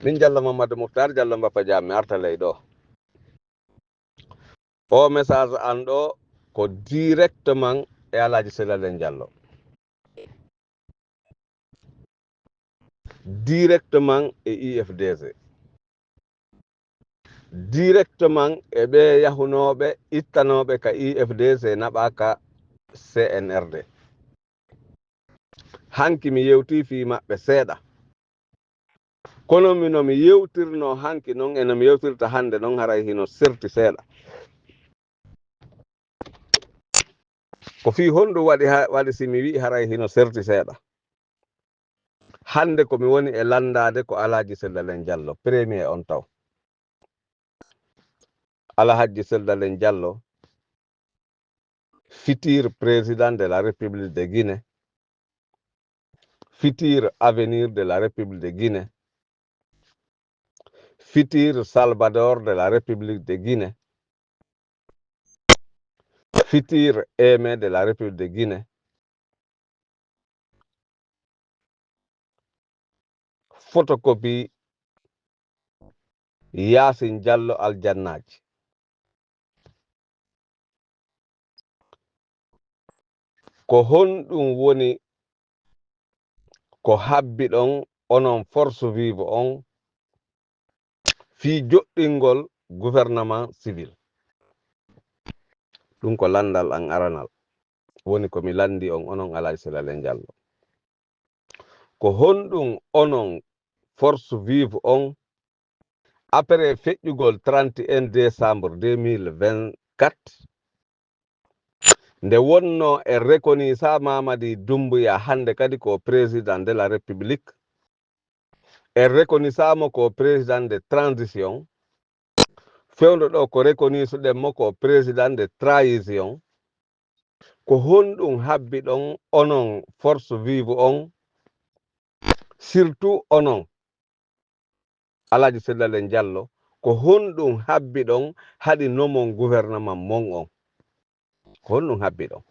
min Diallo Mamadou Mouhtar Diallo Mbappa Jam mi arta ley ɗo o message an ɗo ko directement e Alaji Selalel Diallo directement e IFDC directement e ɓe yahunoɓe ittanoɓe ka IFDC naɓa ka CNRD hanki mi yewti fi maɓɓe seeɗa kono minomi yewtirno hanki noon eno mi yewtirta hande noon haray hino serti seeɗa ko fi honɗum waɗi simi wi haray hino serti seeɗa hande komi woni e landade ko Alaji Selalel Diallo premier on taw Alhaji Selalel Diallo futur président de la République de Guinée futur avenir de la République de Guinée futur Salvador de la République de Guinée futur aimé de la République de Guinée photocopie Yasin Diallo aljannaji ko honɗum woni ko habbi ɗon onon force vive on fi joɗɗingol gouvernement civil ɗum ko landal an aranal woni komi landi on onon Alaji Selalel Diallo ko honɗum onon force vive on après feƴƴugol 31 décembre 2024 nde wonno e reconnaissance Mamadi Doumbouya hande kadi ko président de la République e reconnaissance mo ko président de transition fewndo ɗo ko reconnaissance ɗen mo ko président de trahison ko honɗum habbi ɗon onon force vive on surtout onon Alaji Selalel Diallo ko honɗum habbi ɗon haɗi nomon gouvernement mon on ko honɗum habbi ɗon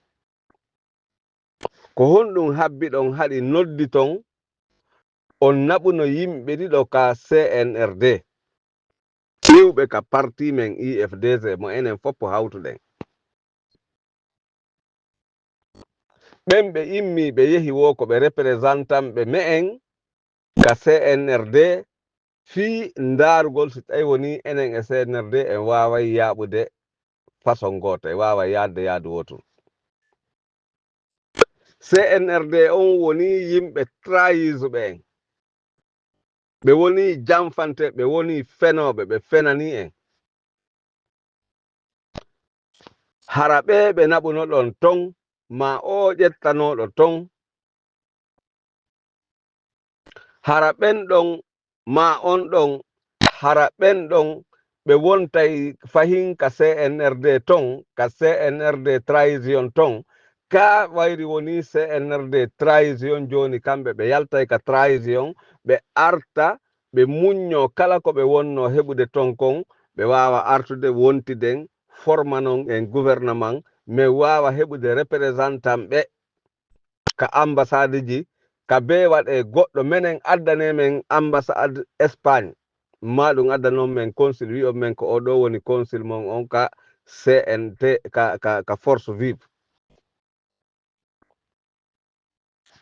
ko honɗum habbi ɗon haɗi noddi ton on naɓuno yimɓe ɗiɗo ka CNRD ƴewɓe ka parti men IFDC mo enen fof hawtuɗen ɓen ɓe immi ɓe yehi wo ko ɓe représentant ɓe me'en ka CNRD fi ndarugol so tawi woni enen e CNRD en waway yaɓude façon goto e wawa yadde yaadu wotum CNRD on woni yimɓe trahisuɓe en ɓe woni janfante ɓe woni fenoɓe ɓe fenani en hara ɓe naɓuno ɗon ton ma o ƴettanoɗo ton hara ɓen ɗon ma on ɗon hara ɓen ɗon ɓe wontay fahin ka CNRD ton ka CNRD trahison ton ka wayri woni CNRD trahison joni kamɓe ɓe yaltay ka trahison ɓe arta ɓe muñño kala ko ɓe wonno heɓude ton kon ɓe wawa artude wontiden formanon en gouvernement mais wawa heɓude représentant ɓe ka ambassade ji ka be waɗe goɗɗo menen addane men ambassade Espagne ma ɗum addanon men consul wi'on men ko oɗo woni consul mon on ka CNT ka force vive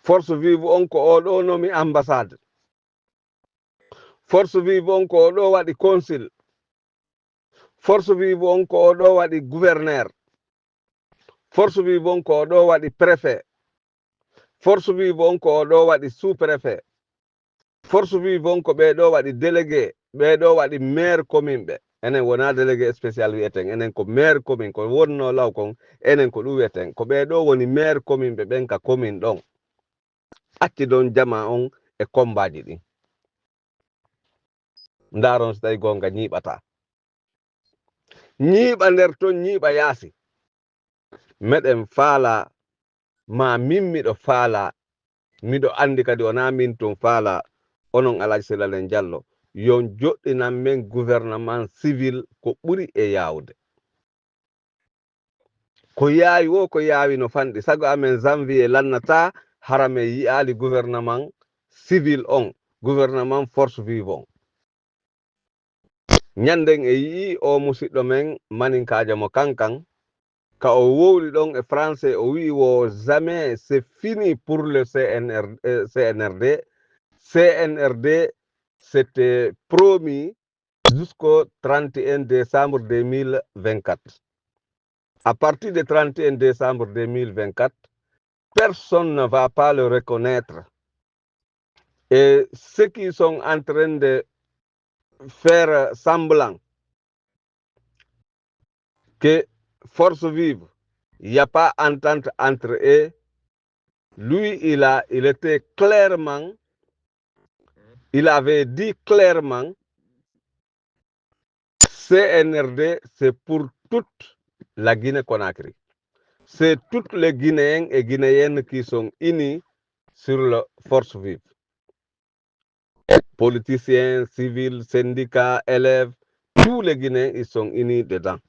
force vive on ko oɗo nomi ambassade force vive on ko oɗo waɗi consul force vive on ko oɗo waɗi gouverneur force vive on ko oɗo waɗi préfet force vive on ko oɗo waɗi sous préfet force vive on ko ɓeɗo waɗi délégué ɓeɗo waɗi maire commune ɓe enen wona délégué spécial wiyeten enen ko maire commune ko wonno law kon enen ko ɗum wiyeten ko ɓeɗo woni maire commune ɓe ɓen ka commune ɗon acci ɗon jama on e kombaji ɗin ndaron so tawi gonga ñiiɓata ñiiɓa nder ton ñiiɓa yaasi meɗen faala ma min miɗo faala miɗo andi kadi wona min ton faala onon Alaji Selalel Diallo yon joɗɗinan men gouvernement civil ko ɓuri e yawde ko yaawi wo ko yaawi no fanɗi sago amen janvier lannata hara men yiyali gouvernement civil on gouvernement force vive on nyanden e yi o musidɗo men maninkajo mo kankan ka o wowli ɗon e français o wi wo jamais c'est fini pour le CNRD. CNRD c'était promis jusqu'au 31 décembre 2024. À partir du 31 décembre 2024, personne ne va pas le reconnaître. Et ceux qui sont en train de faire semblant que force vive, il n'y a pas entente entre eux, lui, il était clairement, il avait dit clairement, CNRD, c'est pour toute la Guinée-Conakry. C'est toutes les Guinéens et Guinéennes qui sont unis sur la force vive. Politiciens, civils, syndicats, élèves, tous les Guinéens, ils sont unis dedans.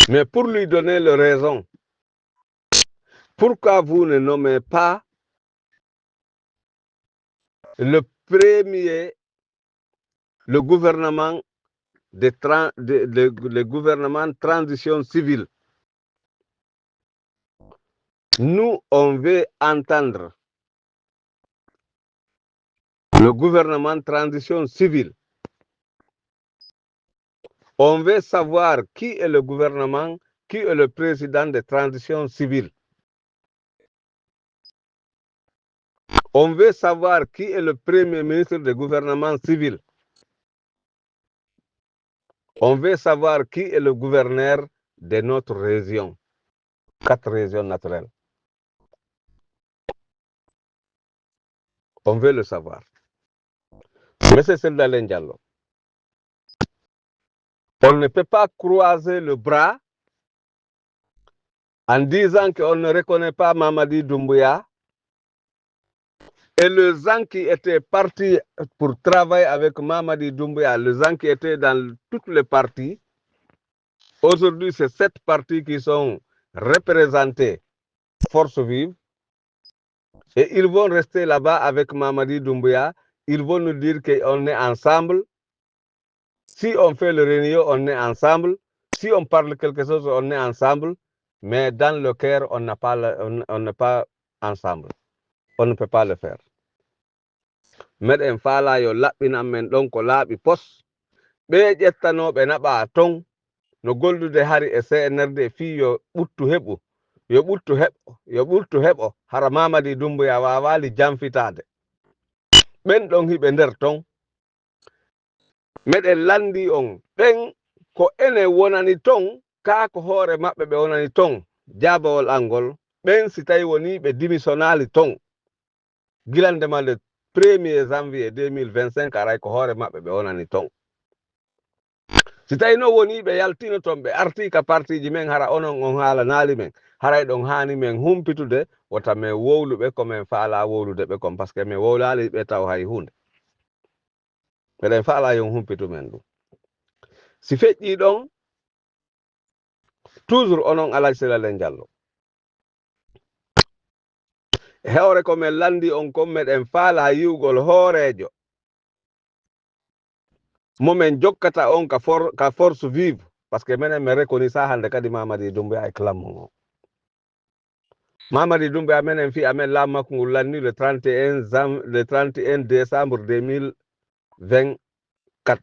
Mais pour lui donner la raison, pourquoi vous ne nommez pas le premier, le gouvernement le gouvernement de transition civile? Nous, on veut entendre le gouvernement de transition civile. On veut savoir qui est le gouvernement, qui est le président de transition civile. On veut savoir qui est le premier ministre du gouvernement civil. On veut savoir qui est le gouverneur de notre région, 4 régions naturelles. On veut le savoir. Monsieur Seldalen Diallo, on ne peut pas croiser le bras en disant qu'on ne reconnaît pas Mamadi Doumbouya et les gens qui étaient partis pour travailler avec Mamadi Doumbouya, les gens qui étaient dans toutes les parties, aujourd'hui c'est 7 partis qui sont représentés force vive et ils vont rester là-bas avec Mamadi Doumbouya. Ils vont nous dire qu'on est ensemble. Si on fait le réunion, on est ensemble. Si on parle quelque chose, on est ensemble. Mais dans le cœur, on n'est pas ensemble. On ne peut pas le faire. Meɗen faala yo laɓɓinan men ɗon ko laaɓi pos ɓe ƴettanoɓe naɓa ton no gollude hari e CNRD fii yo ɓuttu heɓu yo ɓurtu heɓo hara Mamadi Doumbouya wawali jamfitade ɓen ɗon hiɓe nder ton meɗen landi on ɓen ko ene wonani ton ka ko hoore maɓɓe ɓe wonani ton jabawol angol ɓen si tawi woni ɓe démissionnali ton gilandema le 1er janvier 2025 aray ko hoore maɓɓe ɓe wonani ton si tawi no woni ɓe yaltino ton ɓe arti ka partiji men hara onon on haala naali men haray ɗon hani men humpitude wota men wowluɓe komin faala wowlude ɓe kon par ce que min wowlali ɓe taw hay hunde meɗen faala yon humpitu men ɗum si feƴƴi ɗon toujours onon Alaji Seldalen Diallo hewre komin landi on kon meɗen faala yiwgol hoorejo momin jokkata on ka force vive par ce que minen min reconnaissa hande kadi Mamadi Doumbouya e clammo o Mamadi Doumbouya minen fi amen laamu makko ngol lanni le 31 décembre 2024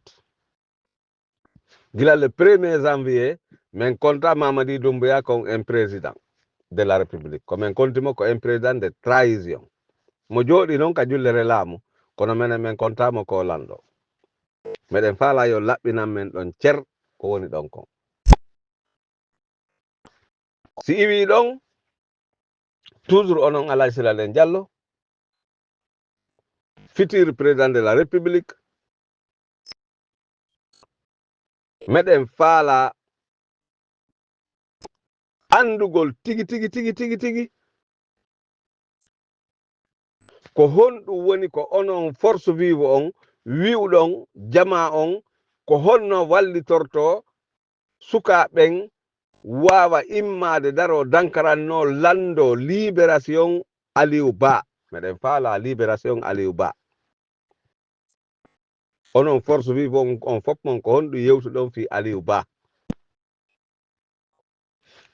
gila le 1er janvier min konta Mamadi Doumbouya comme un président de la république komin kontimo ko un président de trahison mo jooɗi noon ka jullere laamu kono minen min kontamo ko lanɗo meɗen faala yo laɓɓinan men ɗon cer ko woni ɗon kon si iwi ɗon toujours onon Alaji Seldalen Diallo futur président de la république meɗen faala andugol tigi ko honɗum woni ko onon force vive on wiwɗon jama on ko honno wallitorto sukaɓen wawa immade daro dankaranno lando libération Aliou Ba meɗen faala libération Aliou Ba onon force vive on fop mon ko honɗum yewtuɗon fi Aliou Ba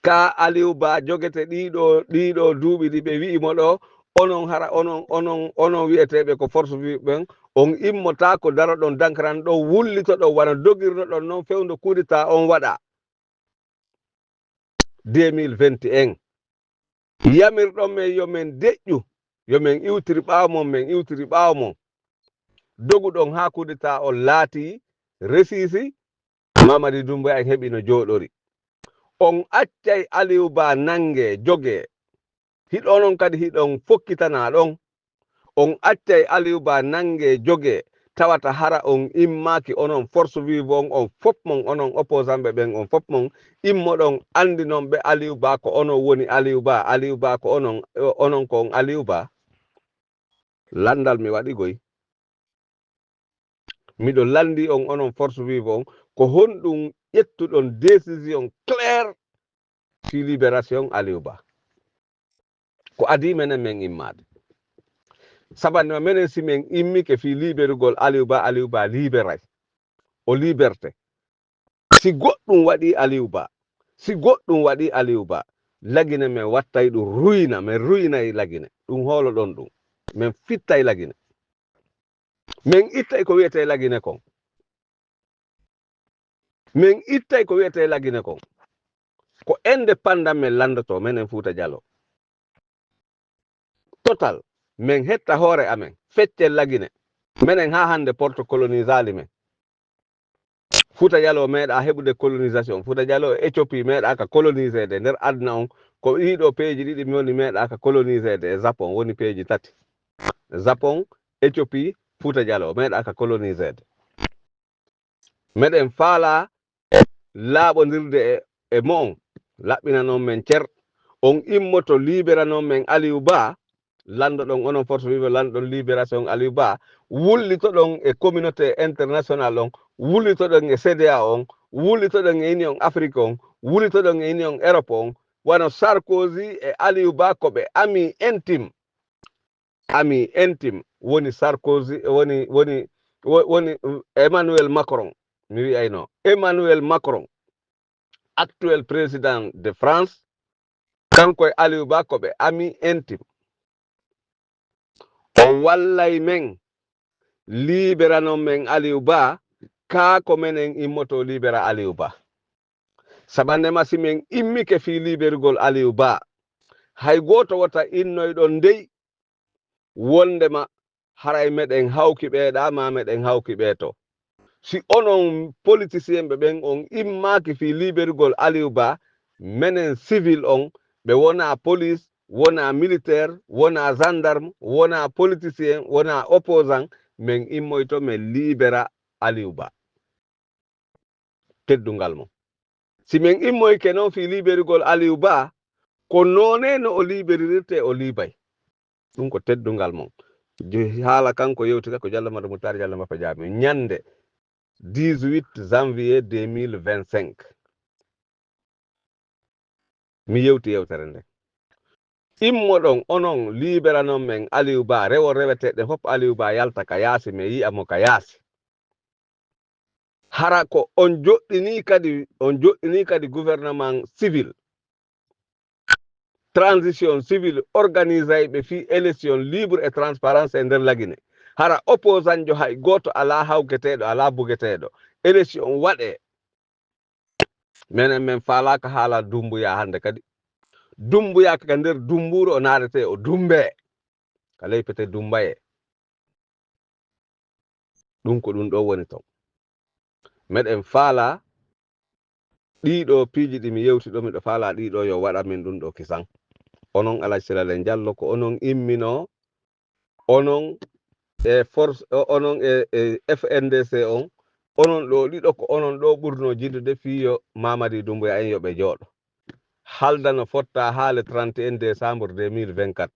ka Aliou Ba jogete ɗiɗo duuɓi ɗi ɓe wi'imo ɗo onon hara onon wi'eteɓe ko force vive ɓen on immota ko daro ɗon dankaran ɗo wullito ɗon wana dogirno ɗon noon fewndo kudita on waɗa 2021 yamirɗon men yomin deƴƴu yomin iwtiri ɓaawo mon min iwtiri ɓaawo mon doguɗon ha kudita on laati resisi Mamadi Doumbouya en heɓi no jooɗori on accay Aliou Ba nange joge hiɗonon kadi hiɗon fokkitana ɗon on accay Aliou Ba nange joge tawata hara on immaki onon force vive on fop mon onon opposant ɓe ɓen on fop mon immoɗon andi noon ɓe Aliou Ba ko onon woni Aliou Ba ko onon ko on Aliou Ba landal mi waɗi goy miɗo landi on onon force vive on ko honɗum ƴettuɗon décision claire fi libération Aliou Ba ko adi menen men immade sabanima menen si min immike fi libérugol Aliou Ba libéray o liberté si goɗɗum waɗi Aliou Ba lagine men wattay ɗum ruyna min ruynay lagine ɗum hoolo ɗon ɗum min fittay lagine min ittay ko wiyete lagine kon ko indépendant men landoto menen Fouta Diallo total min hetta hoore amen feccel lagine menen ha hande porte colonisali men Fouta Diallo meeɗa heɓude colonisation Fouta Diallo Éthiopie meeɗaka colonisede nder aduna on ko ɗiɗo peeji ɗiɗi mi woni meeɗaka colonisede e Japon woni peeji tati Japon Éthiopie Fouta Diallo meeɗaka colonisede meɗen faala laaɓodirde e mo'on laɓɓinanon men cer on immoto libéranon men Aliou Ba landoɗon onon force vive landoɗon libération Aliou Ba wullitoɗon e communauté international on wullitoɗon e CEDEA on wullitoɗon e Union Afrique on wullitoɗon e Union Europe on wano Sarkozy e Aliou Ba koɓe ami intime woni Sarkozy woni Emmanuel Macron mi wiyayno Emmanuel Macron actuel président de France kanko e Aliou Ba koɓe ami intime o wallay men libéranon men Aliou Ba ka ko menen immoto libéra Aliou Ba sabandema si min immike fi libérugol Aliou Ba hay goto wata innoyɗon dey wondema haray meɗen hawki ɓeeɗa ma meɗen hawki ɓeeto si onon politicien ɓe ɓen on immaki fi libérugol Aliou Ba menen civil on ɓe wona police wona militaire wona gendarme wona politicien wona opposant min immoyto min libéra Aliou Ba teddungal mo si min immoyke noon fi libérugol Aliou Ba ko none no o libéririrte o liibay ɗum ko teddungal mon haala kanko yewtita ko Diallo Madou Moutar Diallo Mappa Diame ñande 18 janvier 2025 mi yewti yewtere nde immoɗon onon libéranon men Aliou Ba rewo reweteɗe fof Aliou Ba yalta ka yaasi mi yi'a mo ka yaasi hara ko on joɗɗini kadi gouvernement civil transition civile organisé ɓe fi élection libre et transparence e nder lagine hara opposant jo hay goto ala hawketeɗo ala bugeteɗo élection waɗe menen min faalaka haala Doumbouya hande kadi Doumbouya ka nder dumburu o naadete o dumbe ka ley pete Dumbaye ɗum ko ɗum ɗo woni ton meɗen faala ɗiɗo piiji ɗi mi yewti ɗo miɗo faala ɗiɗo yo waɗa min ɗum ɗo kisan onon Alaji Silale Diallo ko onon immino onon e force onon e FNDC on onon ɗo ɗiɗo ko onon ɗo ɓurno jiddude fiyo Mamadi Doumbouya en yoɓe jooɗo haldano fotta ha le 31 décembre 2024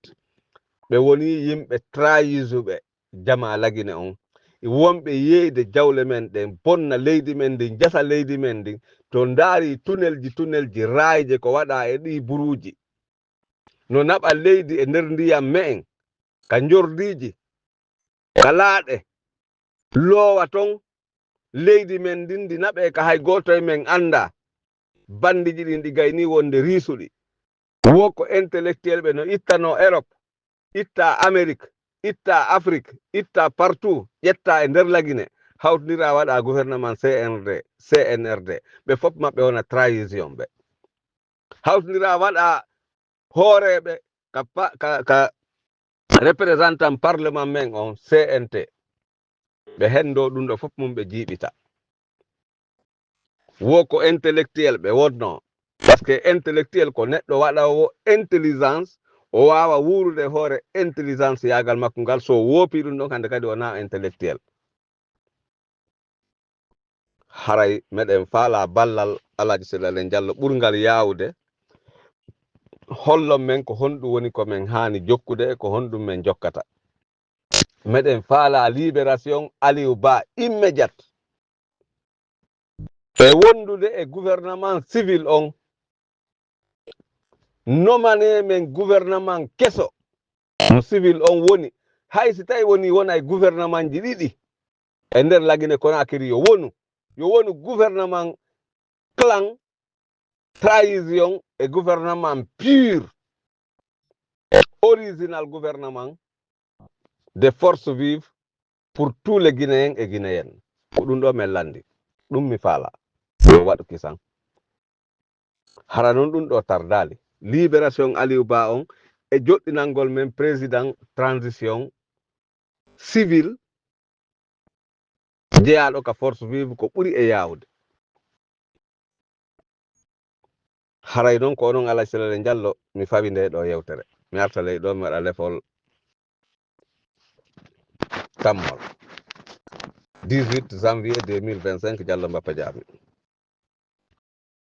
ɓe woni yimɓe trahisuɓe jama lagine on wonɓe yeyde jawle men ɗen bonna leydi men ndin jasa leydi men ndin to ndaari tunnelji raayje ko waɗa e ɗi buruuji no naɓa leydi e nder ndiyam me en ka jordiji ka laaɗe loowa ton leydi men ndin ndi naɓe ka hay goto e men anda bandiji ɗin ɗi gayni wonde riisuɗi woko intellectuel ɓe no ittano Europe itta Amérique itta Afrique itta partout ƴetta e nder lagine hawtodira waɗa gouvernement CNRD ɓe fof maɓɓe wona trahison ɓe hawtodira waɗa hooreɓe ka représentant parlement men on CNT ɓe hendo ɗum ɗo fof mum ɓe jiiɓita woko intellectuel ɓe wonno par ce que intellectuel ko neɗɗo waɗawo intelligence o wawa wuurude hoore intelligence yagal makko ngal so woopi ɗum ɗon hande kadi wona intellectuel haray meɗen faala ballal Alaji Seydou Diallo ɓurgal yawde hollon men ko honɗum woni ko men hani jokkude ko honɗum men jokkata meɗen faala libération Aliou Ba immédiate e wondude e gouvernement civil on nomane men gouvernement keso mo civil on woni hay si tawi woni wona e gouvernement ji ɗiɗi e nder lagine Conakry yo wonu gouvernement clan trahison e gouvernement pur original gouvernement de force vive pour tous les Guinéens et Guinéennes ko ɗum ɗo men landi ɗum mi faala yo waɗu kisan hara noon ɗum ɗo tardali libération Aliou Ba on e joɗɗinalngol men président transition civil jeyaɗo ka force vive ko ɓuri e yawde haray noon ko onon Alaji Seydou Diallo mi fawi nde ɗo yewtere mi arta ley ɗo mi waɗa lefol kammol 18 janvier 2025 Diallo Mbappa Diame